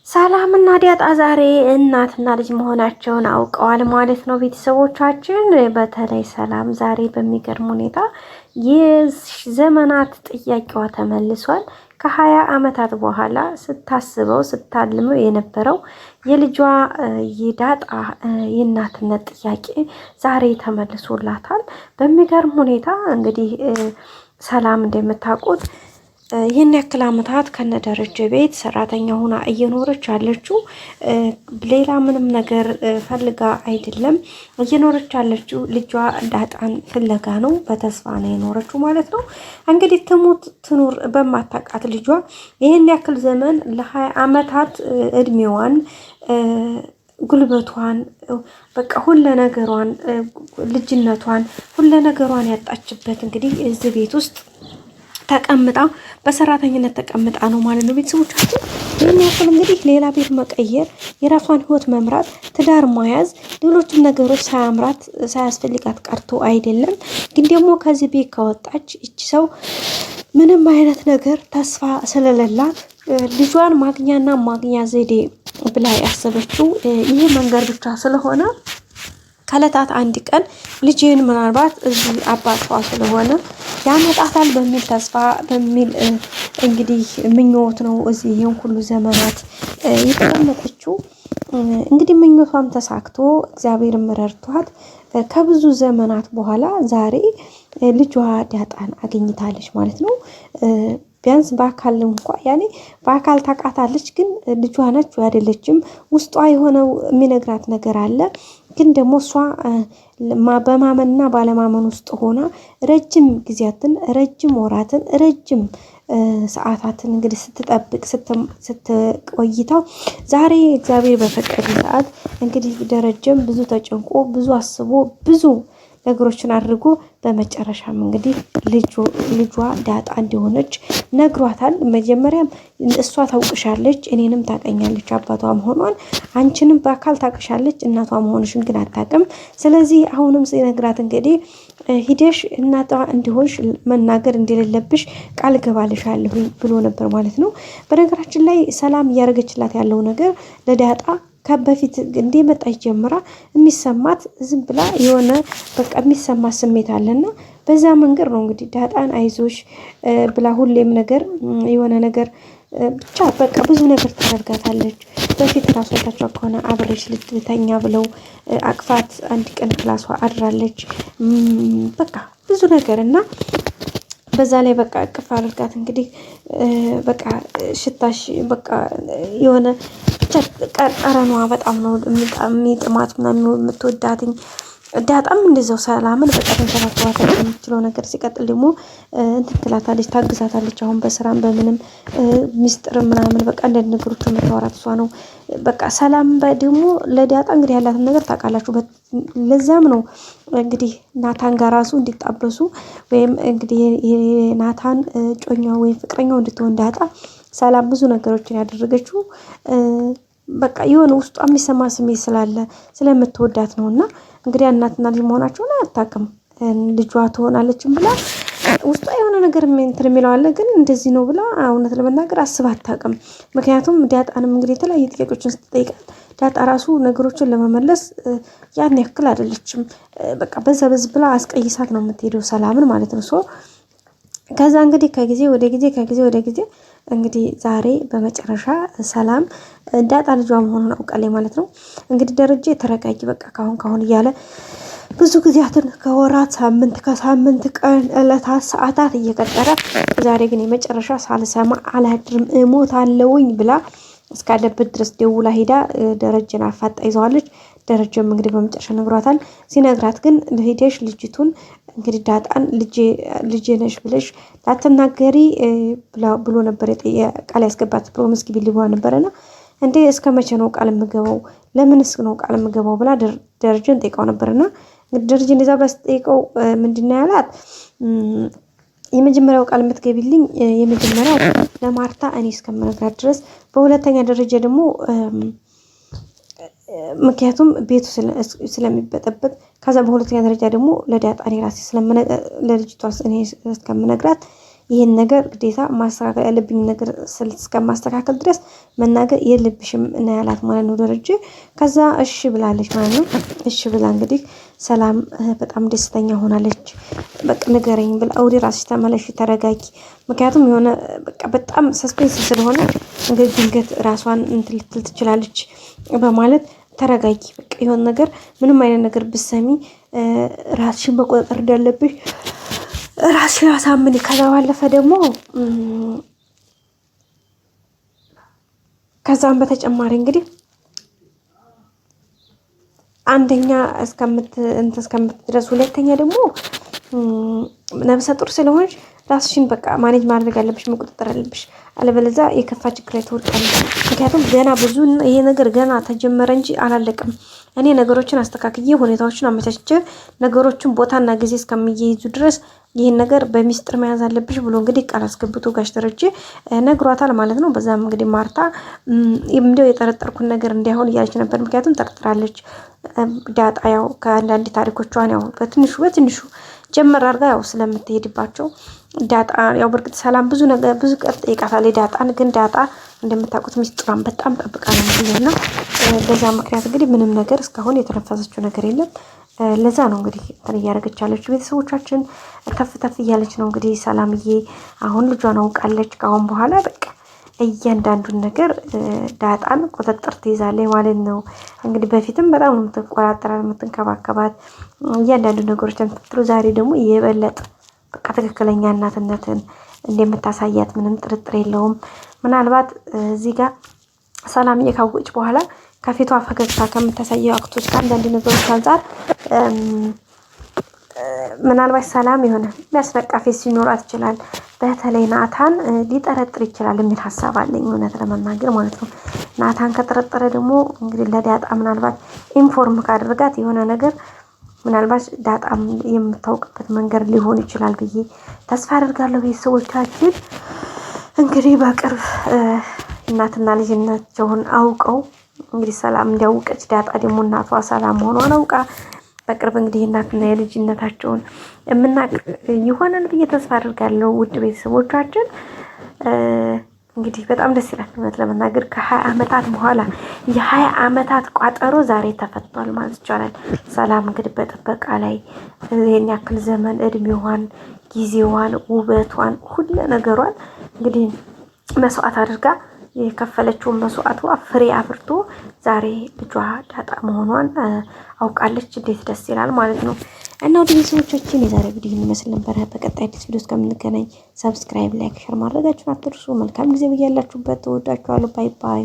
ሰላምና ዲያጣ ዛሬ እናትና ልጅ መሆናቸውን አውቀዋል ማለት ነው። ቤተሰቦቻችን በተለይ ሰላም ዛሬ በሚገርም ሁኔታ የዘመናት ጥያቄዋ ተመልሷል። ከ20 ዓመታት በኋላ ስታስበው ስታልመው የነበረው የልጇ የዳጣ የእናትነት ጥያቄ ዛሬ ተመልሶላታል። በሚገርም ሁኔታ እንግዲህ ሰላም እንደምታውቁት ይህን ያክል ዓመታት ከነደረጀ ቤት ሰራተኛ ሆና እየኖረች ያለችው ሌላ ምንም ነገር ፈልጋ አይደለም። እየኖረች ያለችው ልጇ ዳጣን ፍለጋ ነው። በተስፋ ነው የኖረችው ማለት ነው። እንግዲህ ትሙት ትኑር በማታውቃት ልጇ ይህን ያክል ዘመን ለ20 ዓመታት እድሜዋን ጉልበቷን በቃ ሁለ ነገሯን ልጅነቷን ሁለ ነገሯን ያጣችበት እንግዲህ እዚህ ቤት ውስጥ ተቀምጣ በሰራተኝነት ተቀምጣ ነው ማለት ነው። ቤተሰቦቻችን ይህን ያክል እንግዲህ ሌላ ቤት መቀየር፣ የራሷን ህይወት መምራት፣ ትዳር መያዝ፣ ሌሎችን ነገሮች ሳያስፈልጋት ቀርቶ አይደለም። ግን ደግሞ ከዚህ ቤት ከወጣች እቺ ሰው ምንም አይነት ነገር ተስፋ ስለሌላት ልጇን ማግኛና ማግኛ ዘዴ ብላ ያሰበችው ይህ መንገድ ብቻ ስለሆነ ከዕለታት አንድ ቀን ልጅን ምናልባት እዚህ አባቷ ስለሆነ ያመጣታል በሚል ተስፋ በሚል እንግዲህ ምኞት ነው እዚህ ይሄን ሁሉ ዘመናት የተቀመጠችው። እንግዲህ ምኞቷም ተሳክቶ እግዚአብሔር ረድቷት ከብዙ ዘመናት በኋላ ዛሬ ልጇ ዳጣን አገኝታለች ማለት ነው። ቢያንስ በአካል እንኳን ያኔ በአካል ታውቃታለች፣ ግን ልጇ ነች ወይ አይደለችም ውስጧ የሆነው የሚነግራት ነገር አለ። ግን ደግሞ እሷ በማመንና ባለማመን ውስጥ ሆና ረጅም ጊዜያትን ረጅም ወራትን ረጅም ሰዓታትን እንግዲህ ስትጠብቅ ስትቆይታ ዛሬ እግዚአብሔር በፈቀደ ሰዓት እንግዲህ ደረጀም ብዙ ተጨንቆ ብዙ አስቦ ብዙ ነገሮችን አድርጎ በመጨረሻም እንግዲህ ልጇ ዳጣ እንደሆነች ነግሯታል። መጀመሪያም እሷ ታውቅሻለች፣ እኔንም ታቀኛለች አባቷ መሆኗን፣ አንቺንም በአካል ታውቅሻለች፣ እናቷ መሆንሽን ግን አታውቅም። ስለዚህ አሁንም ሲነግራት እንግዲህ ሂደሽ እናቷ እንዲሆንሽ መናገር እንደሌለብሽ ቃል ገባልሻለሁ ብሎ ነበር ማለት ነው። በነገራችን ላይ ሰላም እያደረገችላት ያለው ነገር ለዳጣ ከበፊት እንደመጣች ጀምራ የሚሰማት ዝም ብላ የሆነ በቃ የሚሰማት ስሜት አለና በዛ መንገድ ነው እንግዲህ ዳጣን አይዞሽ ብላ ሁሌም ነገር የሆነ ነገር ብቻ በቃ ብዙ ነገር ታደርጋታለች። በፊት ራሷ ታቻ ከሆነ አብሬሽ ልትተኛ ብለው አቅፋት አንድ ቀን ክላሷ አድራለች። በቃ ብዙ ነገር እና በዛ ላይ በቃ እቅፍ አድርጋት እንግዲህ በቃ ሽታሽ በቃ የሆነ ጠረኗ በጣም ነው የሚጥማት ምናምን የምትወዳትኝ። ዳጣም እንደዛው ሰላምን በቃ ተንከባከባታለች የምትችለው ነገር። ሲቀጥል ደግሞ እንትን ትላታለች፣ ታግዛታለች። አሁን በስራም በምንም ሚስጥር ምናምን በቃ እንደ ነገሮች የምታወራት እሷ ነው። በቃ ሰላም ደግሞ ለዳጣ እንግዲህ ያላትን ነገር ታውቃላችሁ። ለዛም ነው እንግዲህ ናታን ጋር ራሱ እንዲጣበሱ ወይም እንግዲህ የናታን ጮኛው ወይም ፍቅረኛው እንድትሆን ዳጣ ሰላም ብዙ ነገሮችን ያደረገችው በቃ የሆነ ውስጧ የሚሰማ ስሜት ስላለ ስለምትወዳት ነው። እና እንግዲህ እናትና ልጅ መሆናቸውን አታውቅም። ልጇ ትሆናለችም ብላ ውስጧ የሆነ ነገር እንትን የሚለው አለ፣ ግን እንደዚህ ነው ብላ እውነት ለመናገር አስባ አታውቅም። ምክንያቱም ዳጣንም እንግዲህ የተለያዩ ጥያቄዎችን ስትጠይቃት ዳጣ ራሱ ነገሮችን ለመመለስ ያን ያክል አይደለችም። በቃ በዛ ብላ አስቀይሳት ነው የምትሄደው ሰላምን ማለት ነው። ከዛ እንግዲህ ከጊዜ ወደ ጊዜ እንግዲህ ዛሬ በመጨረሻ ሰላም ዳጣ ልጇ መሆኑን አውቃለች ማለት ነው። እንግዲህ ደረጀ ተረጋጊ በቃ ካሁን እያለ ብዙ ጊዜያትን ከወራት ከሳምንት ቀን ዕለታት ሰዓታት እየቀጠረ ዛሬ ግን የመጨረሻ ሳልሰማ አላድርም እሞታለሁኝ ብላ እስካለበት ድረስ ደውላ ሄዳ ደረጀን አፋጣ ይዘዋለች። ደረጀም እንግዲህ በመጨረሻ ነግሯታል። ሲነግራት ግን ሄደሽ ልጅቱን እንግዲህ ዳጣን ልጄ ነሽ ብለሽ ላትናገሪ ብሎ ነበር ቃል ያስገባት። ፕሮሚስ ግቢ ሊሆን ነበርና እንዴ እስከ መቼ ነው ቃል የምገባው? ለምንስ ነው ቃል የምገባው ብላ ደረጀን ጠይቀው ነበርና ደረጀን እንደዛ ብላ ስትጠይቀው ምንድነው ያላት? የመጀመሪያው ቃል የምትገቢልኝ የመጀመሪያው ለማርታ እኔ እስከምነግራት ድረስ፣ በሁለተኛ ደረጃ ደግሞ ምክንያቱም ቤቱ ስለሚበጠበጥ፣ ከዛ በሁለተኛ ደረጃ ደግሞ ለዳጣ እኔ ራሴ ለልጅቷ እኔ እስከምነግራት ይህን ነገር ግዴታ ማስተካከል ያለብኝ ነገር እስከማስተካከል ድረስ መናገር የለብሽም እና ያላት ማለት ነው ደረጀ። ከዛ እሺ ብላለች ማለት ነው። እሺ ብላ እንግዲህ ሰላም በጣም ደስተኛ ሆናለች። በቃ ንገረኝ ብላ ወደ ራስሽ ተመለሽ፣ ተረጋጊ። ምክንያቱም የሆነ በቃ በጣም ሰስፔንስ ስለሆነ እንግዲህ ድንገት ራሷን እንትን ልትል ትችላለች በማለት ተረጋጊ። በቃ የሆነ ነገር ምንም አይነት ነገር ብትሰሚ ራስሽን መቆጣጠር እንዳለብሽ ራስሽን አሳምኒ። ከዛ ባለፈ ደግሞ ከዛም በተጨማሪ እንግዲህ አንደኛ እስከምትድረስ፣ ሁለተኛ ደግሞ ነብሰ ጡር ስለሆንሽ ራስሽን በቃ ማኔጅ ማድረግ አለብሽ፣ መቆጣጠር አለብሽ። አለበለዚያ የከፋ ችግር ላይ ትወድቃለሽ። ምክንያቱም ገና ብዙ ይሄ ነገር ገና ተጀመረ እንጂ አላለቅም። እኔ ነገሮችን አስተካክዬ ሁኔታዎችን አመቻችቼ ነገሮችን ቦታና ጊዜ እስከሚይዙ ድረስ ይህን ነገር በሚስጥር መያዝ አለብሽ ብሎ እንግዲህ ቃል አስገብቶ ጋሽ ደረጀ ነግሯታል ማለት ነው። በዛም እንግዲህ ማርታ እንደው የጠረጠርኩን ነገር እንዳይሆን እያለች ነበር። ምክንያቱም ጠርጥራለች። ዳጣ ያው ከአንዳንድ ታሪኮቿን ያው በትንሹ ጀመር አድርጋ ያው ስለምትሄድባቸው ዳጣ ያው በእርግጥ ሰላም ብዙ ነገር ብዙ ቀን ጠይቃታለች ዳጣን። ግን ዳጣ እንደምታውቁት ሚስጥሯን በጣም ጠብቃ ነው እና በዛ ምክንያት እንግዲህ ምንም ነገር እስካሁን የተነፈሰችው ነገር የለም። ለዛ ነው እንግዲህ እንትን እያደረገች ያለችው። ቤተሰቦቻችን ተፍ ተፍ እያለች ነው እንግዲህ ሰላምዬ። አሁን ልጇን አውቃለች። ከአሁን በኋላ በቃ እያንዳንዱን ነገር ዳጣን ቁጥጥር ትይዛለች ማለት ነው። እንግዲህ በፊትም በጣም ነው የምትቆጣጠራት የምትንከባከባት እያንዳንዱ ነገሮች ትትሉ። ዛሬ ደግሞ የበለጠ በቃ ትክክለኛ እናትነትን እንደምታሳያት ምንም ጥርጥር የለውም። ምናልባት እዚህ ጋር ሰላምዬ ካወቀች በኋላ ከፊቷ ፈገግታ ከምታሳየው አክቶች ከአንዳንድ ነገሮች አንጻር ምናልባት ሰላም የሆነ የሚያስነቃ ፊት ሲኖራት ይችላል። በተለይ ናታን ሊጠረጥር ይችላል የሚል ሀሳብ አለኝ እውነት ለመናገር ማለት ነው። ናታን ከጠረጠረ ደግሞ እንግዲህ ለዳጣ ምናልባት ኢንፎርም ካደረጋት የሆነ ነገር ምናልባት ዳጣም የምታውቅበት መንገድ ሊሆን ይችላል ብዬ ተስፋ አደርጋለሁ። ቤተሰቦቻችን እንግዲህ በቅርብ እናትና ልጅነታቸውን አውቀው እንግዲህ ሰላም እንዲያውቀች ዳጣ ደግሞ እናቷ ሰላም መሆኗን አውቃ በቅርብ እንግዲህ እናትና የልጅነታቸውን የምናውቅ ይሆናል ብዬ ተስፋ አድርጋለሁ። ውድ ቤተሰቦቻችን እንግዲህ በጣም ደስ ይላል እውነት ለመናገር ከ20 ዓመታት በኋላ የ20 ዓመታት ቋጠሮ ዛሬ ተፈቷል ማለት ይቻላል። ሰላም እንግዲህ በጥበቃ ላይ ይሄን ያክል ዘመን እድሜዋን፣ ጊዜዋን፣ ውበቷን፣ ሁሉ ነገሯን እንግዲህ መስዋዕት አድርጋ የከፈለችውን መስዋዕቷ ፍሬ አፍርቶ ዛሬ ልጇ ዳጣ መሆኗን አውቃለች። እንዴት ደስ ይላል ማለት ነው። እና ወደ ቤተሰቦቻችን የዛሬ ቪዲዮ ይመስል ነበረ። በቀጣይ አዲስ ቪዲዮ እስከምንገናኝ ሰብስክራይብ፣ ላይክ፣ ሸር ማድረጋችሁን አትርሱ። መልካም ጊዜ ብያላችሁበት። ተወዳችኋለሁ። ባይ ባይ።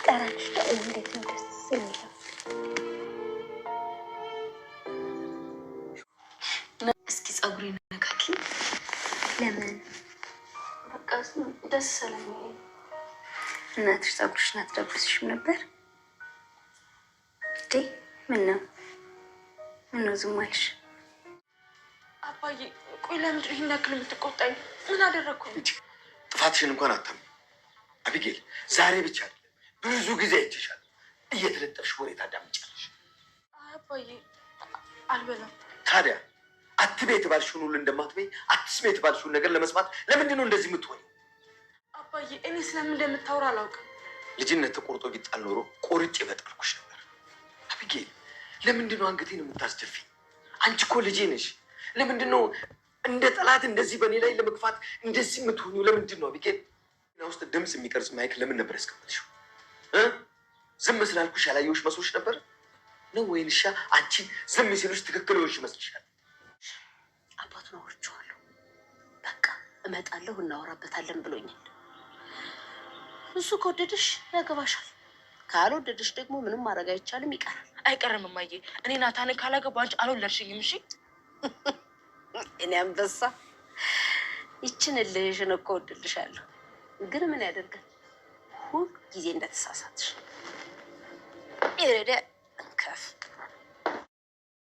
ጠረንሽ ደግሞ እንዴት ነው ደስ የሚለው። እስኪ ፀጉሬን ነካኪ። ለምን? በቃ ደስ ስለሚለኝ። እናትሽ ፀጉርሽን አትደብስሽም ነበር እንዴ? ምን ነው ዝም አልሽ? አባዬ ቆይ ለምንድን ይህን ያክል የምትቆጣኝ? ምን አደረግኩኝ? ጥፋትሽን እንኳን አታም አቢጌል፣ ዛሬ ብቻ አይደለም ብዙ ጊዜ አይቼሻለሁ። እየተለጠፍሽ ወሬ ታዳምጫለሽ። አባዬ አልበላም። ታዲያ አትቤ የተባልሽውን ሁሉ እንደማትበይ አትስሜ የተባልሽውን ነገር ለመስማት ለምንድን ነው እንደዚህ የምትሆኝ? አባዬ እኔ ስለምን እንደምታወራ አላውቅም። ልጅነት ተቆርጦ ቢጣል ኖሮ ቆርጬ በጣልኩሽ ነበር። አቢጌል ለምንድን ነው አንገቴን የምታስደፊ? አንቺ እኮ ልጄ ነሽ። ለምንድን ነው እንደ ጠላት እንደዚህ በእኔ ላይ ለመግፋት እንደዚህ የምትሆኙ? ለምንድን ነው አቢጌል? ውስጥ ድምፅ የሚቀርጽ ማይክ ለምን ነበር ያስቀመጥሽው? ዝም ስላልኩሽ ያላየሁሽ መስሎሽ ነበር ነው ወይንሻ አንቺ ዝም ሲሉሽ ትክክል ሆንሽ ይመስልሻል? አባቱን አውርቼዋለሁ። በቃ እመጣለሁ እናወራበታለን ብሎኛል። እሱ ከወደደሽ ያገባሻል፣ ካልወደደሽ ደግሞ ምንም ማድረግ አይቻልም፣ ይቀራል። አይቀርም እማዬ፣ እኔ ናታንን ካላገባ አንቺ አልወለድሽኝም። እሺ እኔ አንበሳ ይችን እልህሽን እኮ እወድልሻለሁ። ግን ምን ያደርጋል ሁል ጊዜ እንደተሳሳትሽ ይረዳ ከፍ